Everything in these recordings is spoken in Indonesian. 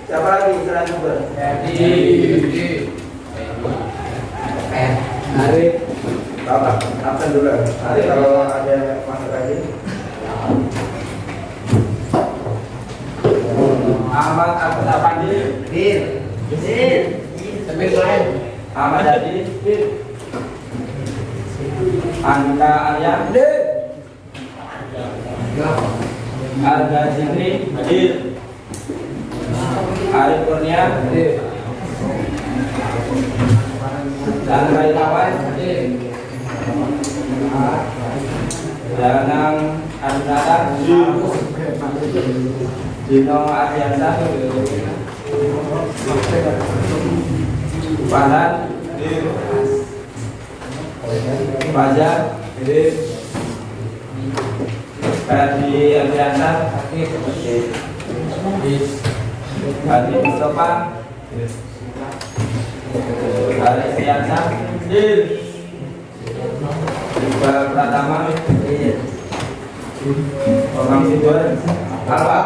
Siapa lagi selain Uber? Arif. Bapak, absen dulu. Nanti kalau ada masuk lagi. Ahmad Abdul Afandi. Ahmad Hadi. Andika Arya. Arga Zikri. Arif Kurnia. Chandra Irawan. Danang Anurata. Dino Adiansa. Farhan. Fajar. Ferdi Adiansa. Hadi Mustafa. Haris Diansa. Iqbal Pratama. Orang Sidur. Alfa.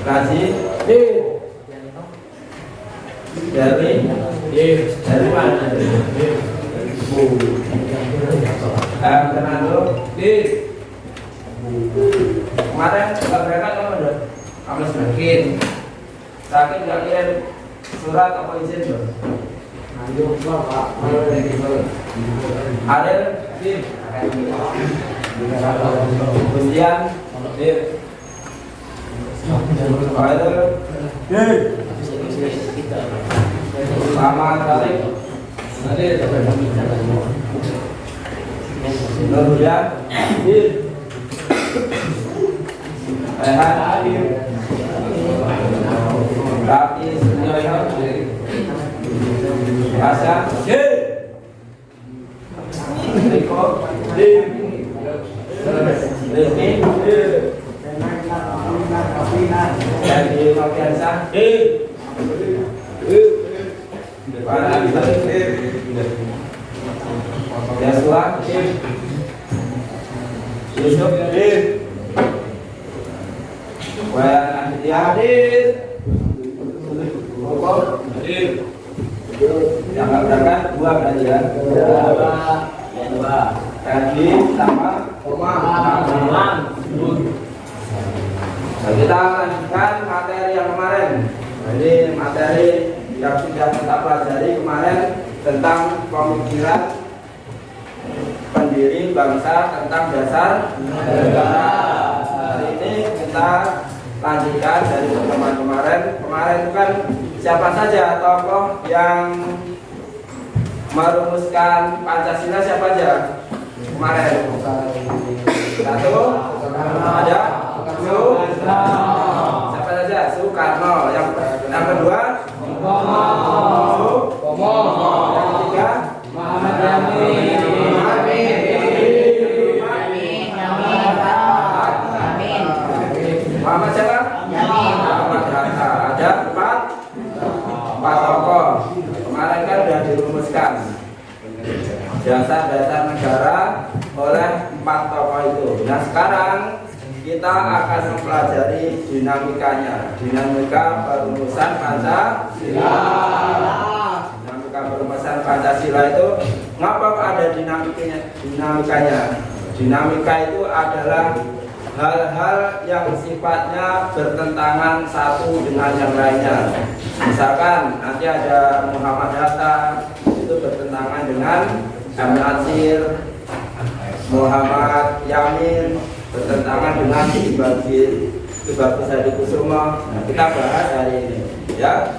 Razi. Dari mana? Fernando. Kemarin nggak berangkat kamu udah? Kamu sakit nggak kirim surat apa izin tuh? Adel, Gustian, Selamat Tarik, Nurhuda, Rehan, Rati Sunyoyo, Asa, Riko, Rizky, Jadi Noviansa, Yasua, Yusuf, Wayan Aditya, yang nggak berangkat dua berarti ya. Dua. Tadi sama Omang. Nah, kita lanjutkan materi yang kemarin. Jadi materi yang sudah kita pelajari kemarin tentang pemikiran pendiri bangsa tentang dasar negara. Hari ini kita lanjutkan dari pertemuan kemarin. Kemarin itu kan siapa saja tokoh yang merumuskan Pancasila, siapa aja kemarin? Satu ada siapa saja? Soekarno. Yang kedua yang ketiga Muhammad Yamin. Muhammad siapa? Muhammad Hatta. Ada empat tokoh. Kemarin kan sudah dirumuskan dasar-dasar negara oleh empat tokoh itu. Nah sekarang kita akan mempelajari dinamikanya, dinamika perumusan Pancasila. Dinamika perumusan Pancasila itu ngapa ada dinamikanya? Dinamika itu adalah hal-hal yang sifatnya bertentangan satu dengan yang lainnya. Misalkan nanti ada Muhammad Hatta itu bertentangan dengan M. Nasir, Muhammad Yamin bertentangan dengan Bagus Hadi Kusumo. Nah, kita bahas hari ini ya.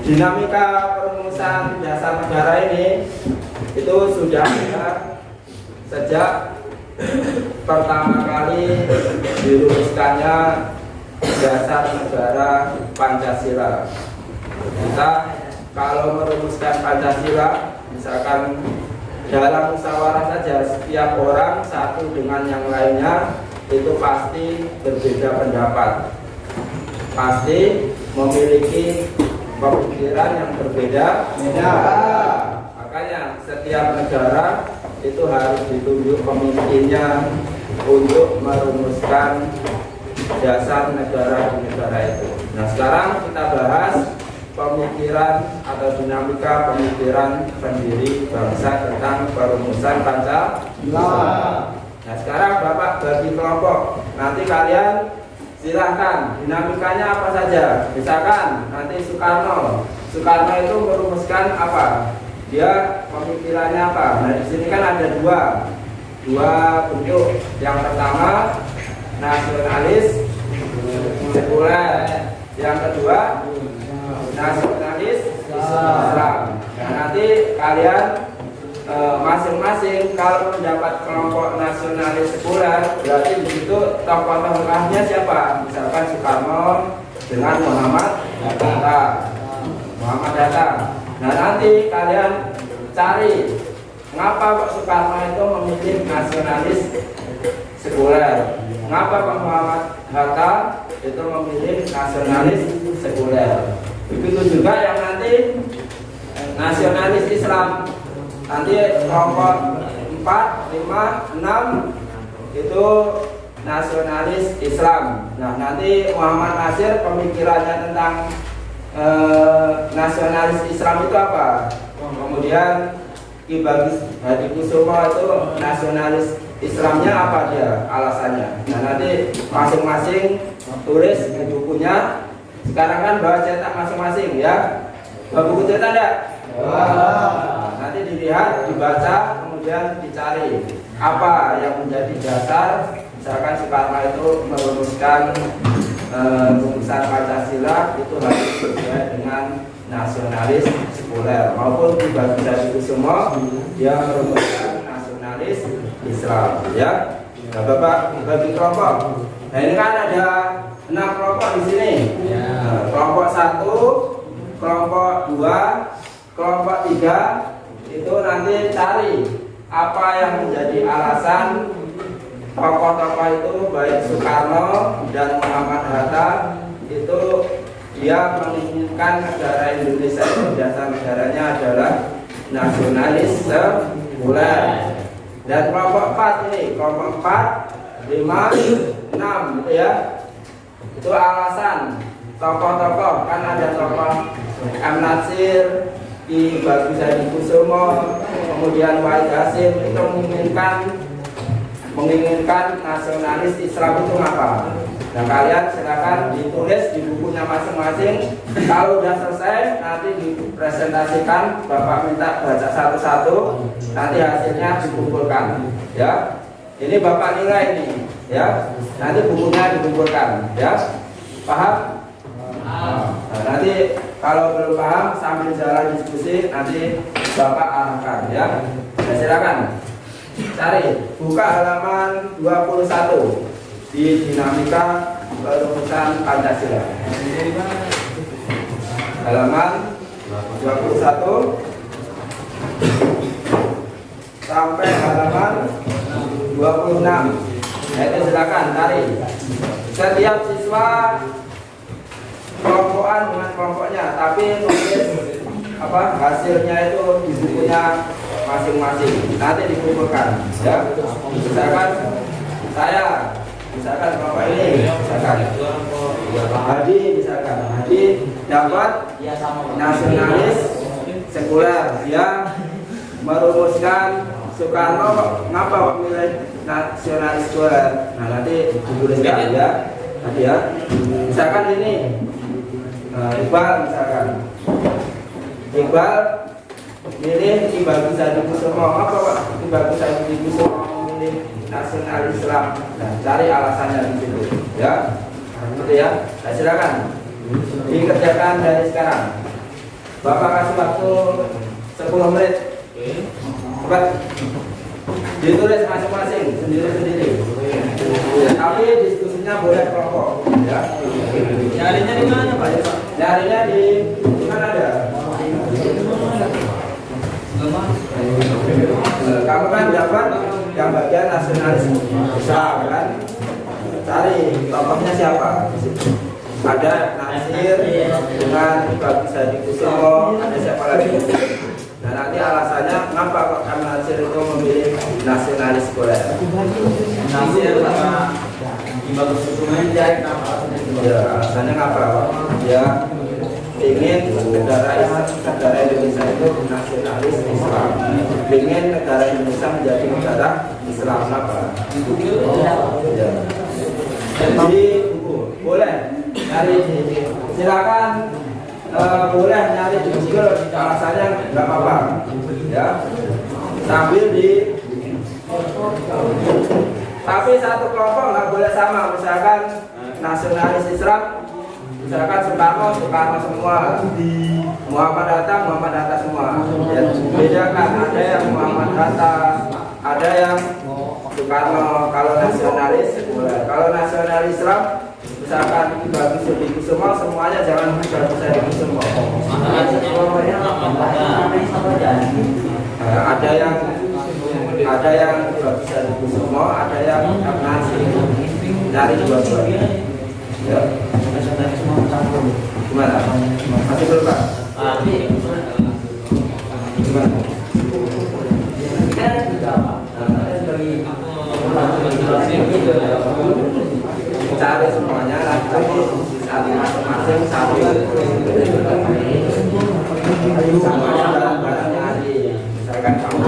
Dinamika perumusan dasar negara ini itu sudah ada sejak pertama kali dirumuskannya dasar negara Pancasila. Kita kalau merumuskan Pancasila, misalkan dalam musyawarah saja setiap orang satu dengan yang lainnya itu pasti berbeda pendapat, pasti memiliki pemikiran yang berbeda. Makanya setiap negara itu harus ditunjuk pemimpinnya untuk merumuskan dasar negara di negara itu. Nah, sekarang kita bahas pemikiran atau dinamika pemikiran pendiri bangsa tentang perumusan Pancasila. Nah, sekarang Bapak bagi kelompok. Nanti kalian silahkan dinamikanya apa saja. Misalkan nanti Soekarno itu merumuskan apa? Dia pemikirannya apa? Nah, di sini kan ada dua bentuk. Yang pertama nasionalis sekuler, yang kedua nasionalis Islam. Nah, nanti kalian masing-masing kalau mendapat kelompok nasionalis sekuler, berarti di situ tokoh-tokohnya siapa? Misalkan Soekarno dengan Muhammad Hatta. Nah, nanti kalian cari mengapa Pak Soekarno itu memilih nasionalis sekuler, mengapa Pak Muhammad Hatta itu memilih nasionalis sekuler. Begitu juga yang nanti nasionalis Islam, nanti kelompok 4, 5, 6 itu nasionalis Islam. Nah, nanti Muhammad Nasir pemikirannya tentang nasionalis Islam itu apa? Kemudian Ki Hadikusumo itu nasionalis Islamnya apa dia alasannya? Nah, nanti masing-masing tulis di bukunya. Sekarang kan bawa cetak masing-masing ya. Bawa buku cetak enggak? Nah, nanti dilihat, dibaca, kemudian dicari apa yang menjadi dasar. Misalkan Soekarno itu merumuskan rumusan Pancasila itu harus sesuai dengan nasionalis sekuler, maupun Ki Hadikusumo dia merumuskan nasionalis Islam ya. Nah, Bapak bagi kelompok. Nah, ini kan ada 6 kelompok di sini. Nah, kelompok 1, kelompok 2, kelompok 3 itu nanti cari apa yang menjadi alasan tokoh-tokoh itu, baik Soekarno dan Muhammad Hatta itu dia menginginkan negara Indonesia itu dasar negaranya adalah nasionalis sekuler. Dan kelompok 4 ini, kelompok 4, 5, 6 gitu ya. Itu alasan tokoh-tokoh, kan ada tokoh M. Natsir, Ki Hadikusumo, kemudian Wahid Hasyim itu menginginkan nasionalis Islam itu apa? Nah, kalian silakan ditulis di bukunya masing-masing. Kalau sudah selesai nanti dipresentasikan, Bapak minta baca satu-satu, nanti hasilnya dikumpulkan ya. Ini Bapak nilai ini ya. Nanti bukunya dikumpulkan ya. Paham? Nah, nanti kalau belum paham sambil jalan diskusi nanti Bapak arahkan ya. Nah, silakan cari buka halaman 21 di dinamika perumusan Pancasila. Halaman 21 sampai halaman 26. Nah, itu silakan cari. Setiap siswa kelompokan dengan kelompoknya, tapi nulis apa hasilnya itu di bukunya masing-masing. Nanti dikumpulkan ya. Misalkan kelompok ini, misalkan Hadi dapat nasionalis sekuler, dia merumuskan Soekarno ngapa memilih nasionalis sekuler. Nah, nanti dituliskan ya. Tadi ya. Misalkan ini Iqbal, misalkan Iqbal milih Ki Hadikusumo. Apa Pak Ki Hadikusumo memilih nasionalis Islam? Nah, cari alasannya di situ ya. Gitu ya. Nah, silakan dikerjakan dari sekarang. Bapak kasih waktu 10 menit. Cepat ditulis masing-masing sendiri-sendiri. Tapi diskusinya boleh kelompok ya. Nyarinya di mana Pak? Nyarinya di mana ada? Kamu kan dapat yang bagian nasionalis Islam kan? Cari tokohnya siapa? Ada Nasir dengan Ki Hadikusumo, ada siapa lagi? Nah, nanti alasannya kenapa kok Kang Nasir itu memilih nasionalis boleh? Nasir sama Imam Susumen jadi kenapa? Ya, alasannya apa? Ya ingin negara Indonesia itu nasionalis Islam, ingin negara Indonesia menjadi negara Islam apa? Ya. Jadi boleh nyari, silakan boleh nyari di Google, alasannya nggak apa-apa, ya. Sambil tapi satu kelompok nggak boleh sama, misalkan nasionalis Islam. Misalkan Soekarno semua, Muhammad Hatta semua. Ya, bedakan, ada yang Muhammad Hatta, ada yang Soekarno. Kalau nasionalis boleh. Kalau nasionalis Islam, misalkan bagi Sudiku semua, semuanya jangan bagi semua. Ada yang bagi Sudiku semua, ada yang nasi. Dari dua-duanya. Ya. Gimana? Masih belum Pak? Gimana? Cari semuanya, tapi masing-masing satu. Semuanya barang-barangnya di. Misalkan kamu,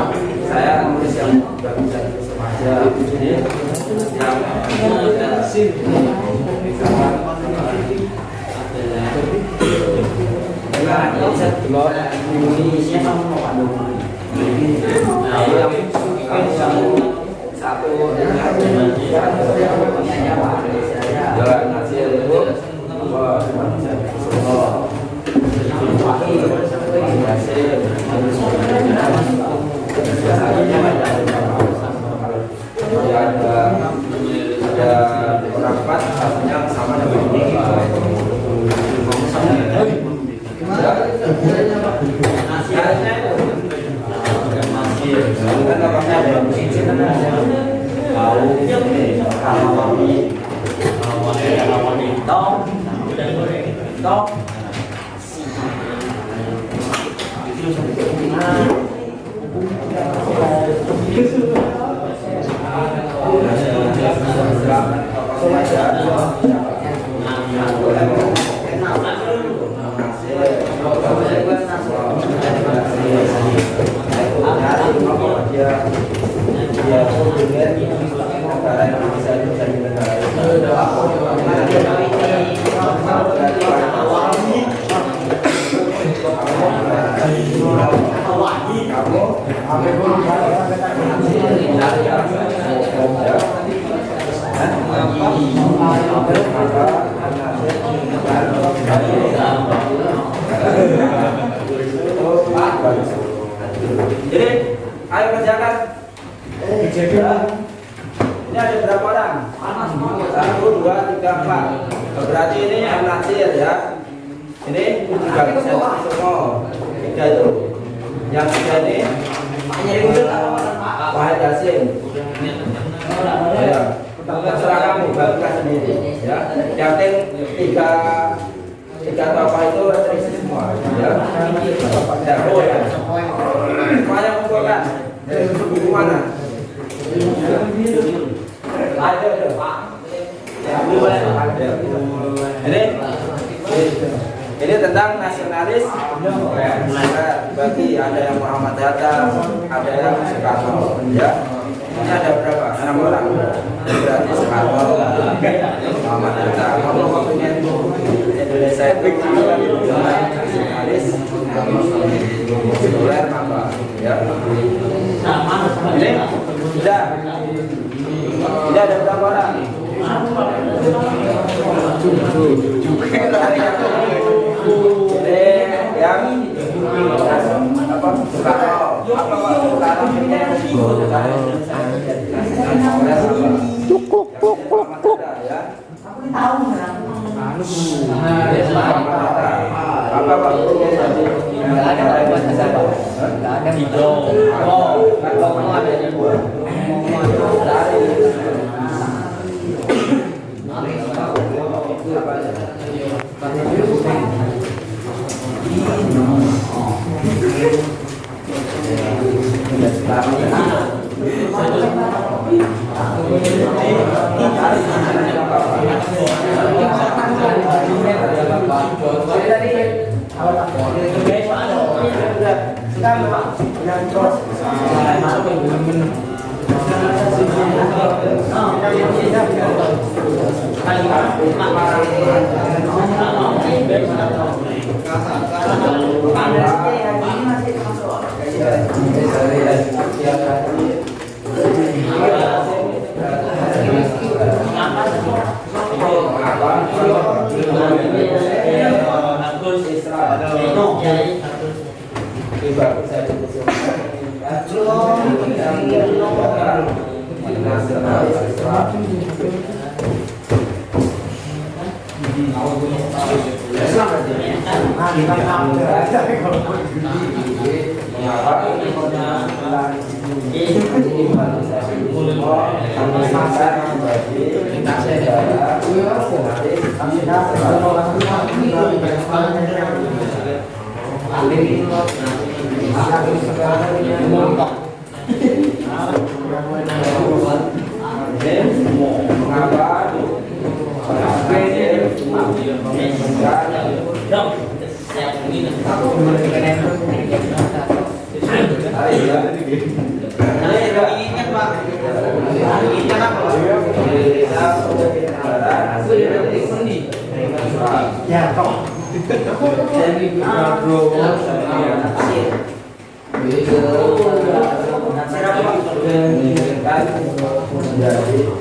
saya nulis yang bisa aja. Indonesia sama Bandung. Satu jalan hasil itu ada orang empat satunya sama dengan ini. Jadi, ayo kerjakan. Ini ada berapa orang? 1, 2, 3, 4. Berarti ini Nasir ya. Ini juga bisa semua. 3 itu. Yang 3 ini Wahid Hasim. Ya. Terserah kamu, bagikan sendiri. Ya. Yang penting 3 tokoh itu terisi semua. Ya. Semuanya kumpulkan. Buku mana? Ada. Ini tentang nasionalis. Bagi ada yang Muhammad Hatta, ada yang Soekarno. Ya. Ini ada berapa? 6 orang. Berarti Soekarno, Muhammad Hatta. Kalau pengen Indonesia itu nasionalis, sekuler apa? Ya. Ini sudah. Ini ada berapa orang? Yang apa? Cukup.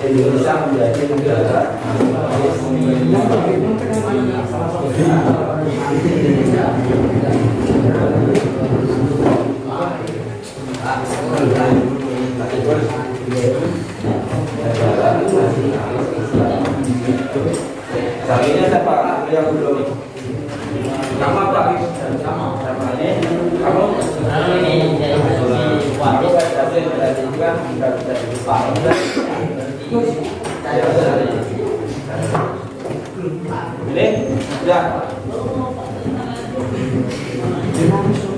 Indonesia menjadi negara Ini siapa yang belum? Nama apa? Nama ini. Kamu? Ini sudah.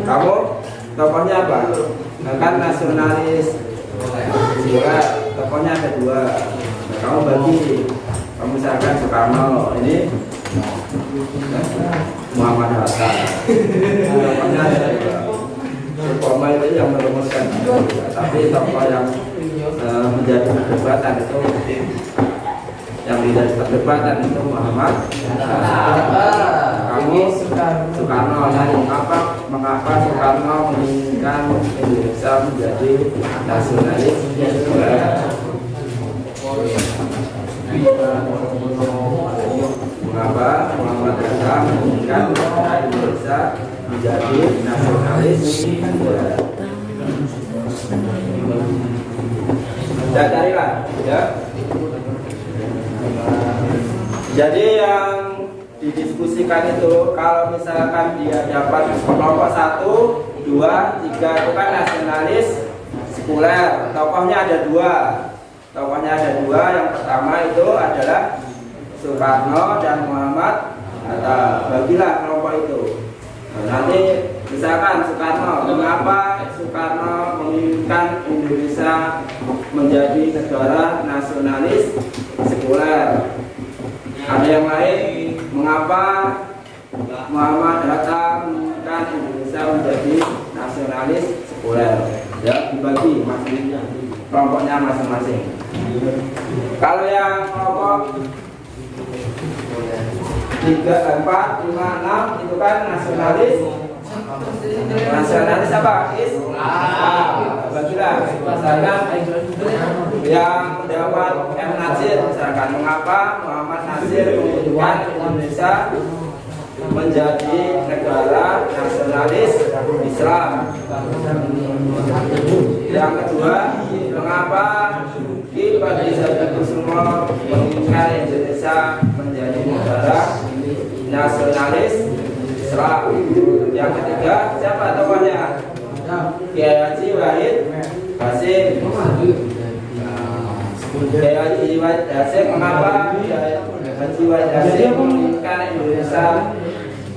Kamu tokohnya apa? Kan nasionalis. Dua, tokohnya ada dua. Nah, kamu bagi. Kamu misalkan Soekarno, ini Muhammad Hatta. Tokohnya ada dua. Reforma itu yang merumuskan, tapi tokoh yang menjadi perdebatan itu, yang menjadi perdebatan itu Muhammad Hatta. Kamu Soekarno, mengapa Soekarno menginginkan Indonesia menjadi nasionalis? Mengapa Muhammad Hatta menginginkan Indonesia menjadi nasionalis? Dan carilah, ya. Jadi yang didiskusikan itu, kalau misalkan dia dapat kelompok 1, 2, 3 itu kan nasionalis sekuler. Tokohnya ada dua. Yang pertama itu adalah Soekarno dan Muhammad Hatta. Bagilah kelompok itu. Nah, nanti misalkan Soekarno, mengapa Soekarno menginginkan Indonesia menjadi negara nasionalis sekuler? Ada yang lain, mengapa Muhammad Hatta menginginkan Indonesia menjadi nasionalis sekuler? Ya, dibagi kelompoknya masing-masing. Kalau yang kelompok 3, 4, 5, 6 itu kan nasionalis apa? Bagilah. Misalkan yang mendapat M. Nasir, misalkan mengapa Muhammad Nasir menginginkan Indonesia menjadi negara nasionalis Islam. Yang kedua, mengapa Ki Padisatikusumo menginginkan Indonesia menjadi negara nasionalis Islam. Yang ketiga, siapa tokohnya? Kiai Haji Wahid Hasyim. Kiai Haji Wahid Hasyim, mengapa Haji Wahid Hasyim menginginkan Indonesia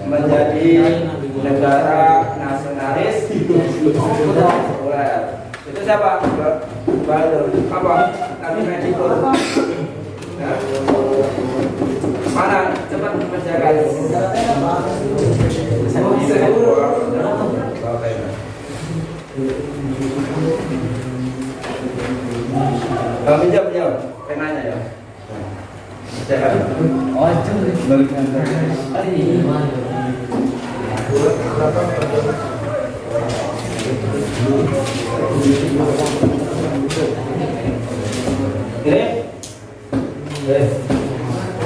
menjadi negara nasionalis sekuler? Itu siapa? Apa? kami Medipur. Ya. Mana cepat mengerjakan. Kalau pinjam penanya ya. Kerjakan. Oh, itu Ini,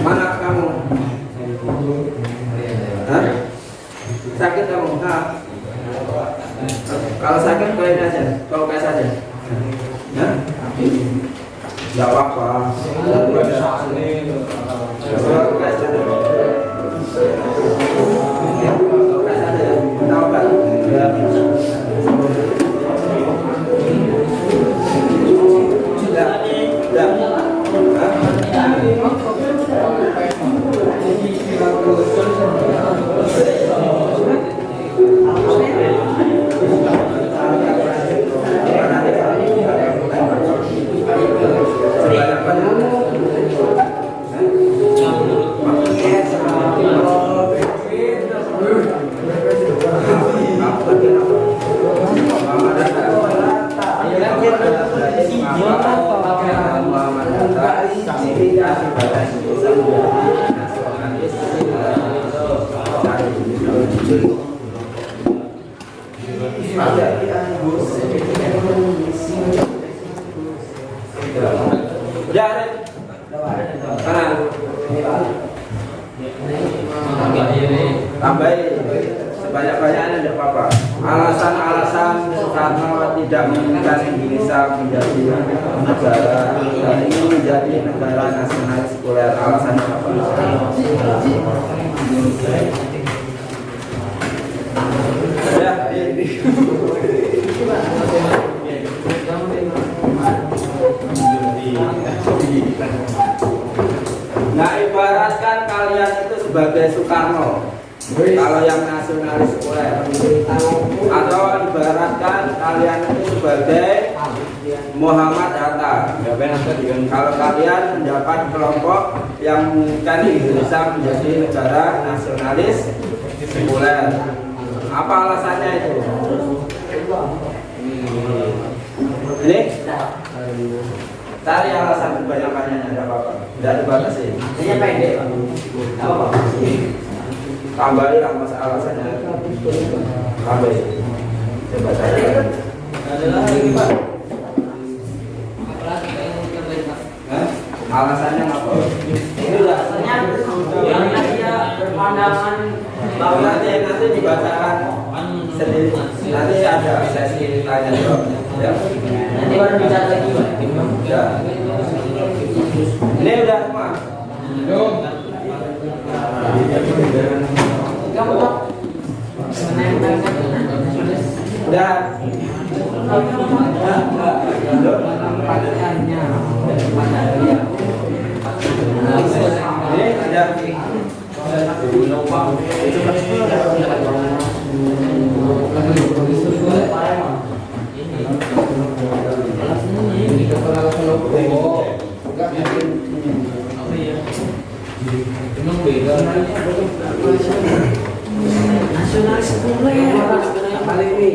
mana kamu? Hah? Sakit kamu? Hah? Kalau sakit kalian aja, kau kayak saja. Ya? Gak apa-apa. Tambahin sebanyak-banyaknya tidak apa-apa. Alasan-alasan Soekarno tidak menginginkan Indonesia menjadi negara dan ingin menjadi negara nasionalis sekuler. Alasannya apa? Nah, ibaratkan kalian itu sebagai Soekarno, kalau yang nasionalis sekuler, atau ibaratkan kalian itu sebagai Muhammad Hatta. Kalau kalian mendapat kelompok yang menginginkan Indonesia menjadi negara nasionalis sekuler, apa alasannya itu? Ini cari alasan banyak-banyaknya, tidak apa-apa, tidak dibatasi. hanya pendek, Pak. Apa? Tambahin lah masa alasannya. Tambahin. Coba saya. Ada lagi, Pak. Alasannya apa? Itu alasannya yang dia berpandangan bahwa Nanti dibacakan sendiri. Nanti ada sesi tanya jawabnya. Ya. nanti baru bicara lagi, Pak. Ya. Ini udah semua. Kamu Pak, menempelkan Udah. Ini ada. nasionalis sekuler yang paling ini.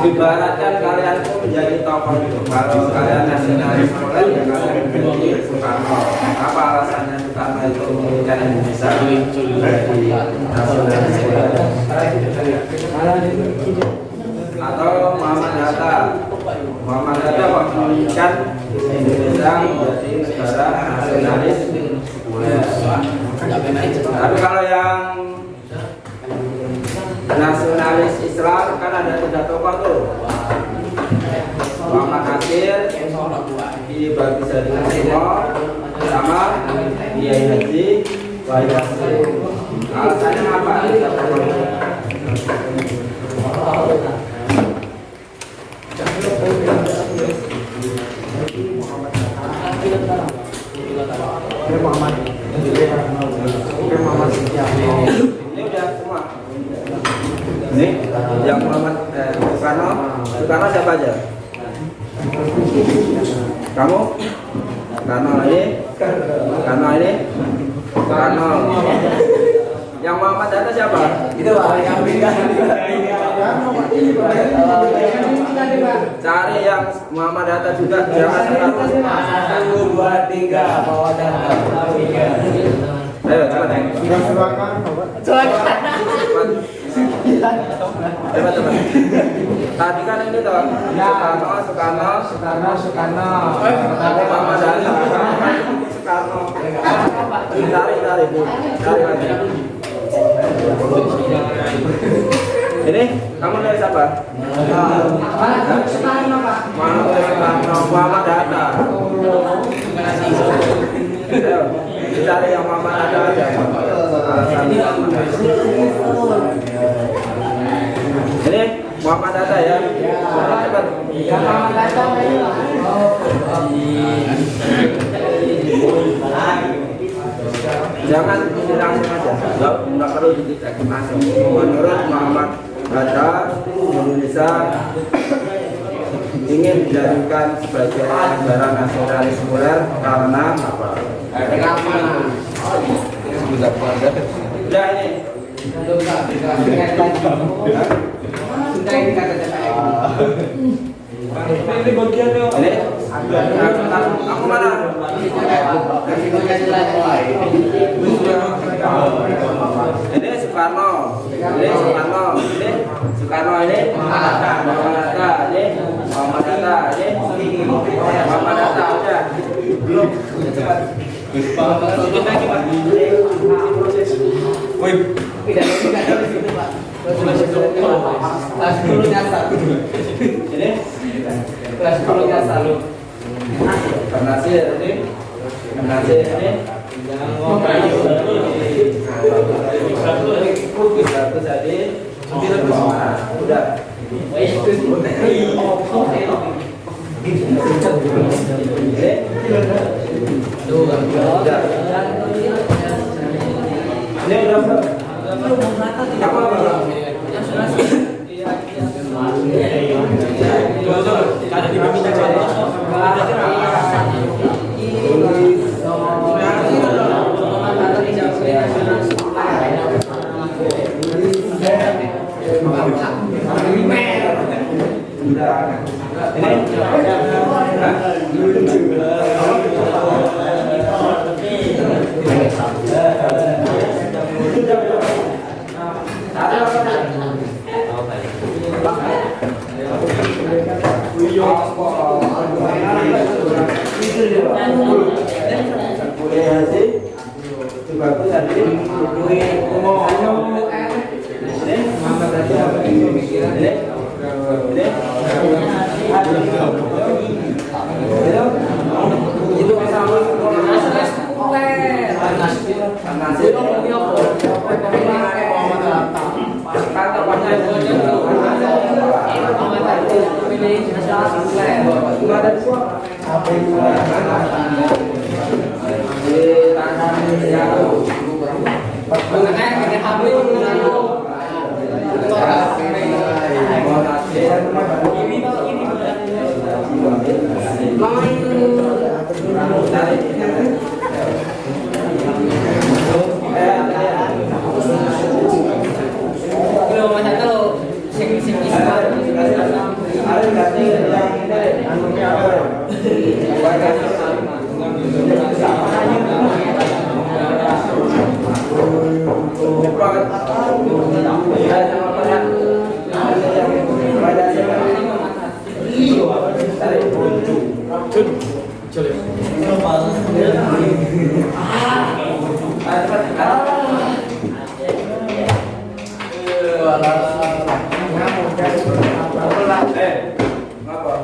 Ibaratkan kalian itu menjadi tokoh itu. Kalau kalian nasionalis sekuler, ya kalian menjadi Soekarno. Apa alasannya Soekarno itu menginginkan Indonesia menjadi nasionalis sekuler? Atau Muhammad Hatta. Muhammad Hatta menginginkan Indonesia menjadi negara nasionalis sekuler. Tapi kalau yang nasionalis Islam kan ada 3 tokoh tuh. Muhammad Nasir, Ki Bagi Sadin Semua, sama Kiai Haji Wahid Hasim. Alasannya apa? Ini udah semua. Ini yang Muhammad Soekarno. Soekarno siapa aja? Kamu? Soekarno ini? Soekarno ini? Soekarno. Yang Muhammad Hatta siapa? Itu Pak, yang beda. Cari yang Muhammad Hatta juga. Jangan Soekarno. 1, 2, 3, bawa data. Ayo cepat. Cepat cepat. Tadi kan ini toh. Soekarno. Aku Muhammad Hatta. Soekarno. Cari lagi. Ini kamu dari siapa? Soekarno, Pak. Muhammad Hatta. Ayo, cari yang Muhammad Hatta aja. Ini Muhammad Hatta ya. Cepat. Jangan ini langsung aja, nggak perlu dicek langsung. Menurut Muhammad Hatta, Indonesia ingin dijadikan sebagai negara nasionalis sekuler karena apa? Udah ini. Ini aku mana? Ini Soekarno. Ini Muhammad Hatta udah. Belum. Cepat.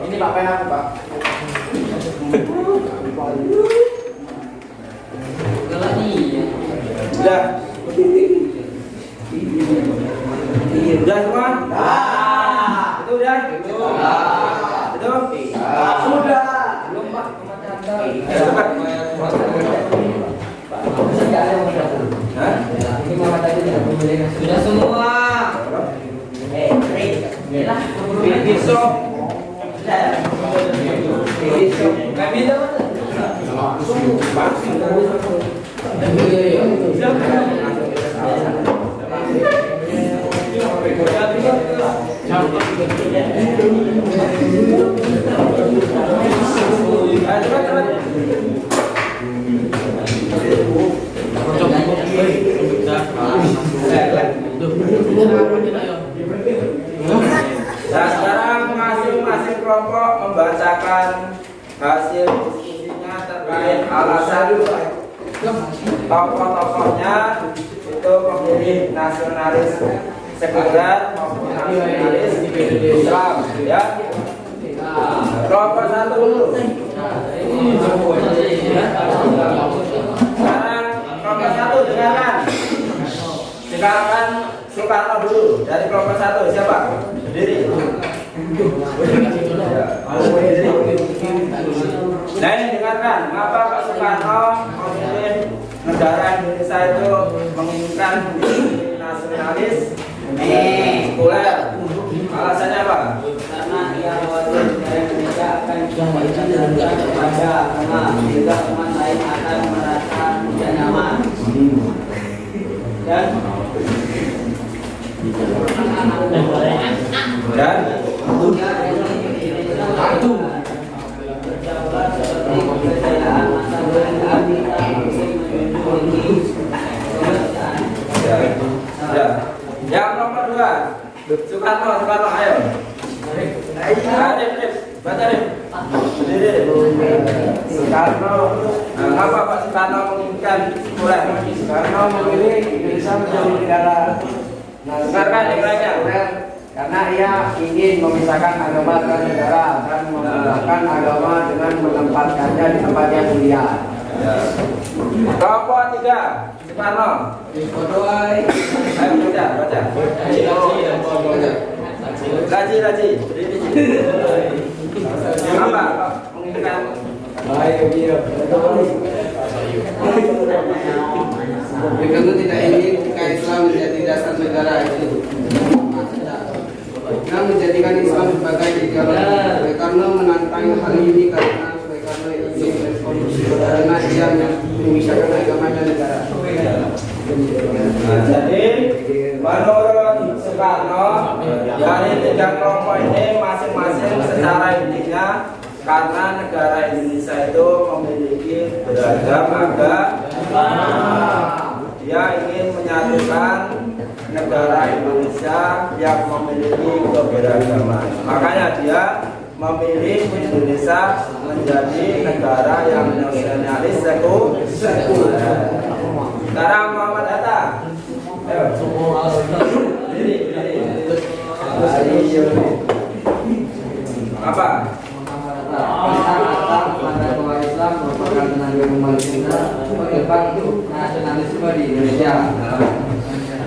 Ini Pak pen aku, Pak. Udah. Udah semua? Itu udah? Nah, sekarang masing-masing kelompok membacakan hasil diskusinya terkait alasan tokoh-tokohnya itu memilih nasionalis sekuler maupun nasionalis Islam, ya. Kelompok satu dulu. Sekarang kelompok satu dengarkan. Silakan Soekarno dulu dari kelompok satu, siapa? Berdiri. Nah ini dengarkan, mengapa Pak Soekarno memilih negara Indonesia itu menginginkan nasionalis sekuler? Alasannya apa? Karena ia khawatir negara Indonesia akan dijanjikan kepada agama sehingga umat lain akan merasa tidak nyaman. Dan yang nomor 2 Soekarno, ayo. Baca deh. Soekarno. Kenapa Pak Soekarno menginginkan sekuler? Soekarno memilih Indonesia menjadi negara Dengarkan yang lainnya. karena ia ingin memisahkan agama dan negara dan memudahkan agama dengan menempatkannya di tempat yang mulia. Kelompok 3 Soekarno. Ayo baca. Raji. Apa? Menginginkan Mereka itu tidak ingin jika Islam menjadi dasar negara itu, dan menjadikan Islam sebagai ideologi. Soekarno menantang hal ini karena Soekarno ingin revolusi karena ia memisahkan agama dan negara. Jadi menurut Soekarno dari 3 kelompok ini masing-masing secara intinya karena negara Indonesia itu memiliki beragam agama, dia ingin menyatukan negara Indonesia yang memiliki keberagaman. Makanya dia memilih Indonesia menjadi negara yang nasionalis sekuler. Sekarang Muhammad Hatta. Ayo. Apa? Agama Islam merupakan tenaga pembangunan mengedepan nasionalisme di Indonesia.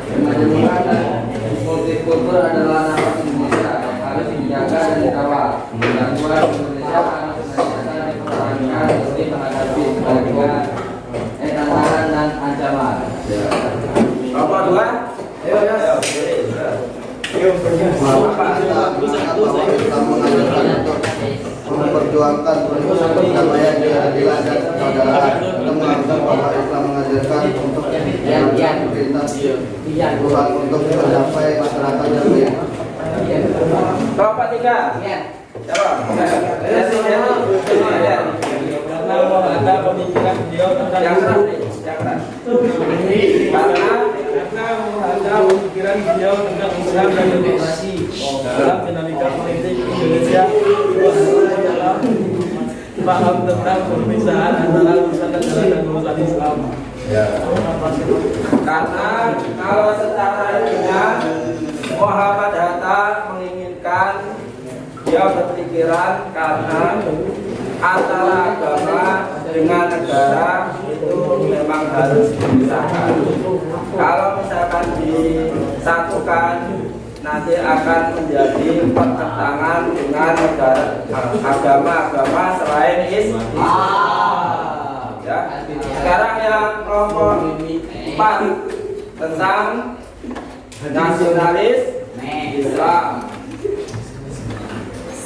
Kemajuan dan multikultur adalah nafas Indonesia yang harus dijaga dan dirawat. Kemajuan Indonesia harus senantiasa dipertahankan demi menghadapi berbagai tantangan dan ancaman. Kelompok 2. Ayo. Memperjuangkan perdamaian dan keadilan dan persaudaraan. Kita menganggap bahwa Islam mengajarkan untuk berintas Tuhan untuk mencapai masyarakat yang baik. Kelompok 3. Siapa? Ada pemikiran beliau tentang Yang keras. Karena ada pemikiran beliau tentang Islam dan demokrasi dalam dinamika politik Indonesia adalah paham tentang perpisahan antara urusan negara dan urusan Islam. Karena kalau secara ilmiah Muhammad Hatta menginginkan, dia berpikiran karena antara agama dengan negara itu memang harus dipisahkan. Kalau misalkan disatukan nanti akan menjadi pertentangan dengan negara agama-agama selain Islam. Ya. Sekarang yang kelompok 4 tentang nasionalis Islam.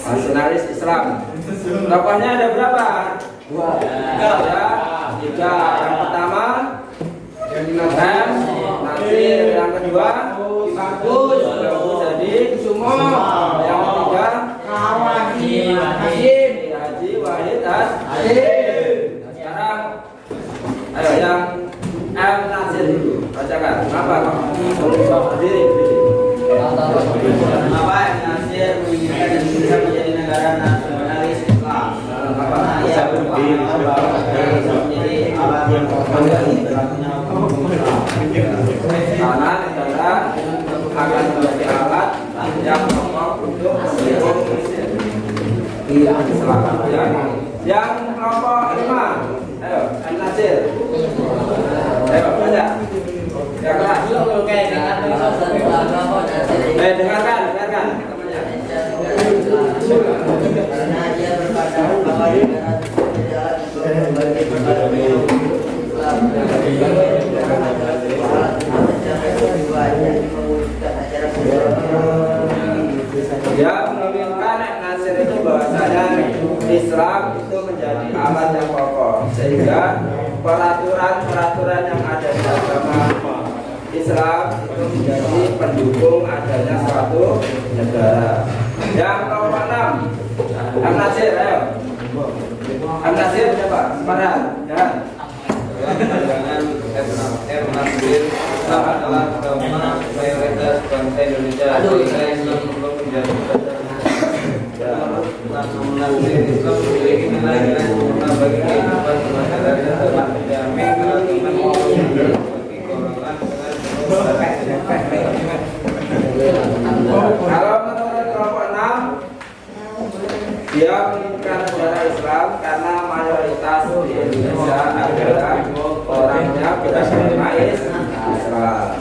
nasionalis Islam. Tokohnya ada berapa? Ada 3. Yang pertama M. Nasir, yang kedua Bagus jadi Kusumo, yang ketiga Haji Wahid Hasim. Sekarang ayo yang M. Nasir dulu bacakan apa berdiri. Kenapa Nasir menginginkan Indonesia menjadi negara nasionalis Islam? Ia menjadi alat yang karena negara akan menjadi alat yang pokok untuk mendukung Islam. Yang kelompok 5, ayo M. Nasir, ayo baca. Ya keras. Dengarkan temannya. Karena ia berpandangan bahwa negara tersebut adalah sebagai berbagai Islam Dia menginginkan Nasir itu bahwasanya Islam itu menjadi alat yang pokok, sehingga peraturan-peraturan yang ada di agama Islam itu menjadi pendukung adanya suatu negara. Yang kelompok 6, M. Nasir, ayo. M. Nasir siapa? Sepadan, ya. M. Nasir adalah agama mayoritas bangsa Indonesia. Islam perlu menjadi Islam memiliki nilai-nilai sempurna bagi kehidupan masyarakat dan menjamin keamanan bagi golongan Kalau menurut kelompok 6, dia menginginkan negara Islam karena mayoritas di Indonesia adalah orangnya beragama Islam.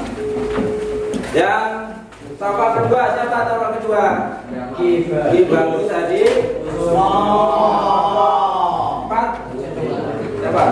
Yang tokoh kedua siapa? Tokoh kedua Ki Bagus tadi 4 siapa?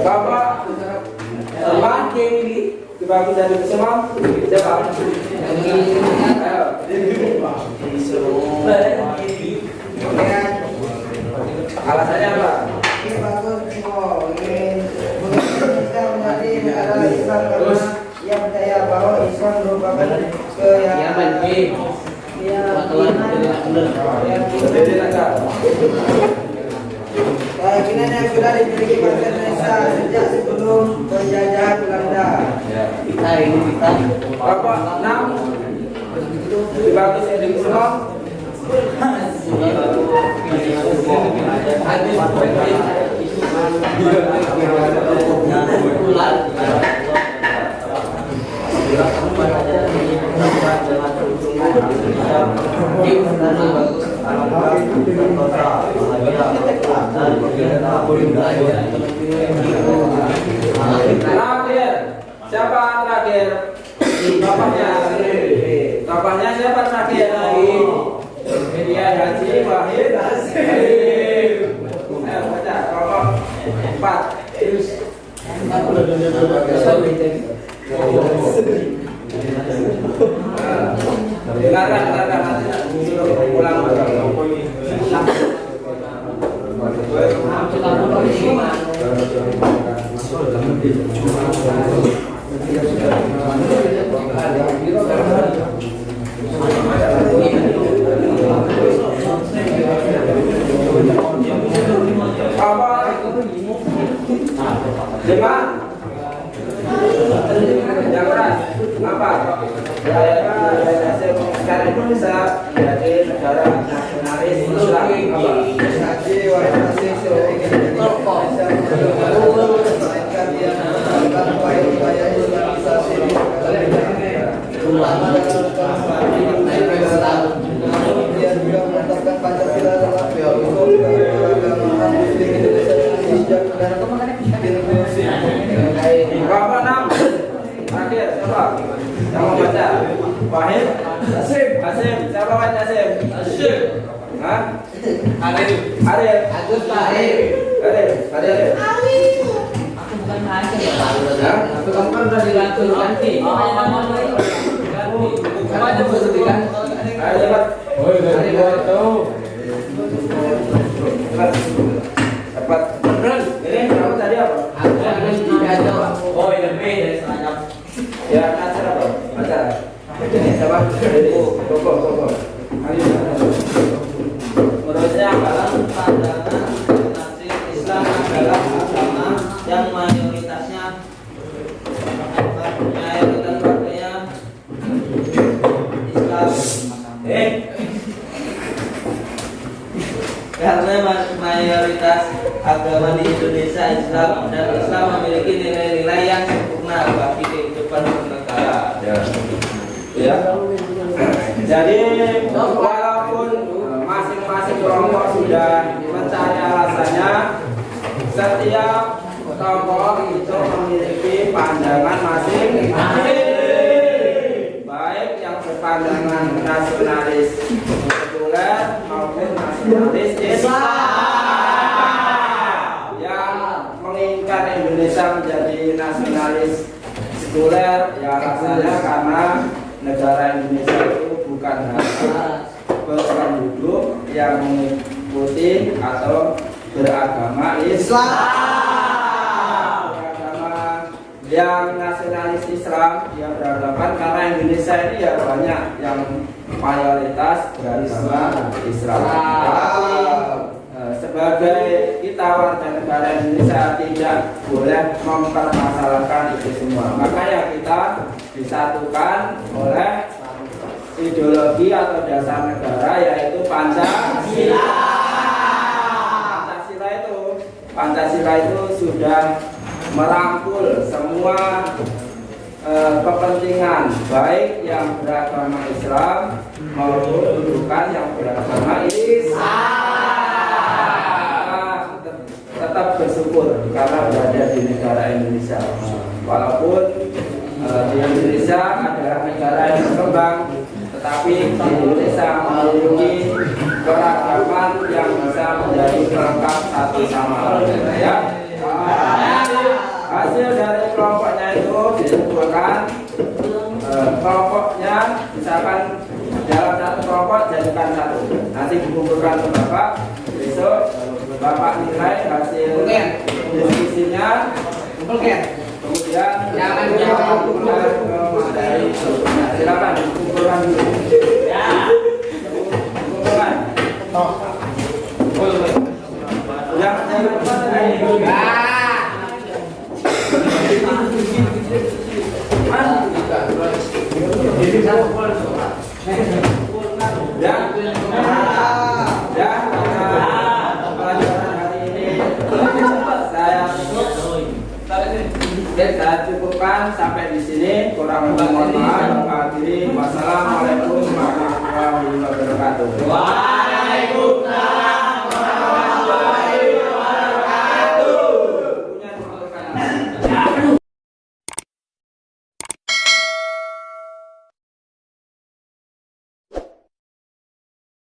Bapak teman Bagus dari semua siapa? Alasannya apa? Terus ia percaya bahwa Islam merupakan keyakinan yang sudah dimiliki bangsa Indonesia sejak sebelum penjajahan Belanda. Bapak 6 Bagus dari semua terakhir. Siapa terakhir? Bapaknya. Bapaknya siapa terakhir? Media Haji Wahid Hasim. Ayo baca kelompok 4. Dengarkan ulang. Lima. Yang keras. Apa? Sekarang itu bisa jadi negara nasionalis Islam. Haji Wahid Hasim Kelompok 6. Terakhir siapa? Yang mau baca? Wahid? Hasim. Siapa baca Hasim? Hah? Arif. Agus Pak Arif. Arif. Aku bukan Hasim ya Pak. Tapi kamu kan udah diganti. Kemana baru diganti? Ayo cepat. Cepat. Ini kamu tadi apa? Aku akan diganti. Oh, ini lebih dari setengah jam. Ya, acara apa? Acara. Ini siapa? Koko. Menurutnya dalam pandangan nasib Islam adalah agama yang mayoritasnya partainya Islam. Karena mayoritas agama di Indonesia Islam dan Islam memiliki nilai-nilai yang sempurna bagi kehidupan bernegara. Ya. Jadi walaupun masing-masing kelompok sudah mencari alasannya, setiap kelompok itu memiliki pandangan masing-masing, baik yang berpandangan nasionalis sekuler maupun nasionalis Islam yang menginginkan Indonesia menjadi nasionalis sekuler. Ya alasannya karena negara Indonesia itu bukan hanya berpenduduk yang mengikuti atau beragama Islam. Beragama yang nasionalis Islam yang berhadapan karena Indonesia ini ya banyak yang mayoritas beragama Islam. Tetapi sebagai kita warga negara Indonesia tidak boleh mempermasalahkan itu semua. Makanya kita disatukan oleh ideologi atau dasar negara yaitu Pancasila. Pancasila itu sudah merangkul semua kepentingan baik yang beragama Islam maupun bukan yang beragama Islam. Tetap bersyukur karena berada di negara Indonesia. Walaupun di Indonesia adalah negara yang berkembang, tetapi di Indonesia memiliki keragaman yang bisa menjadi pelengkap satu sama lain. Ya. Hasil dari kelompoknya itu disimpulkan kelompoknya misalkan dalam satu kelompok jadikan satu. Nanti dikumpulkan ke Bapak, besok Bapak nilai hasil diskusinya. Kemudian jangan kumpulkan dari silakan kumpulkan dulu. Ya. Kumpulkan. Jangan lupa dari saya cukupkan sampai di sini. Kurang lebih mohon maaf. Akhiri wassalamualaikum warahmatullahi wabarakatuh. Waalaikumsalam.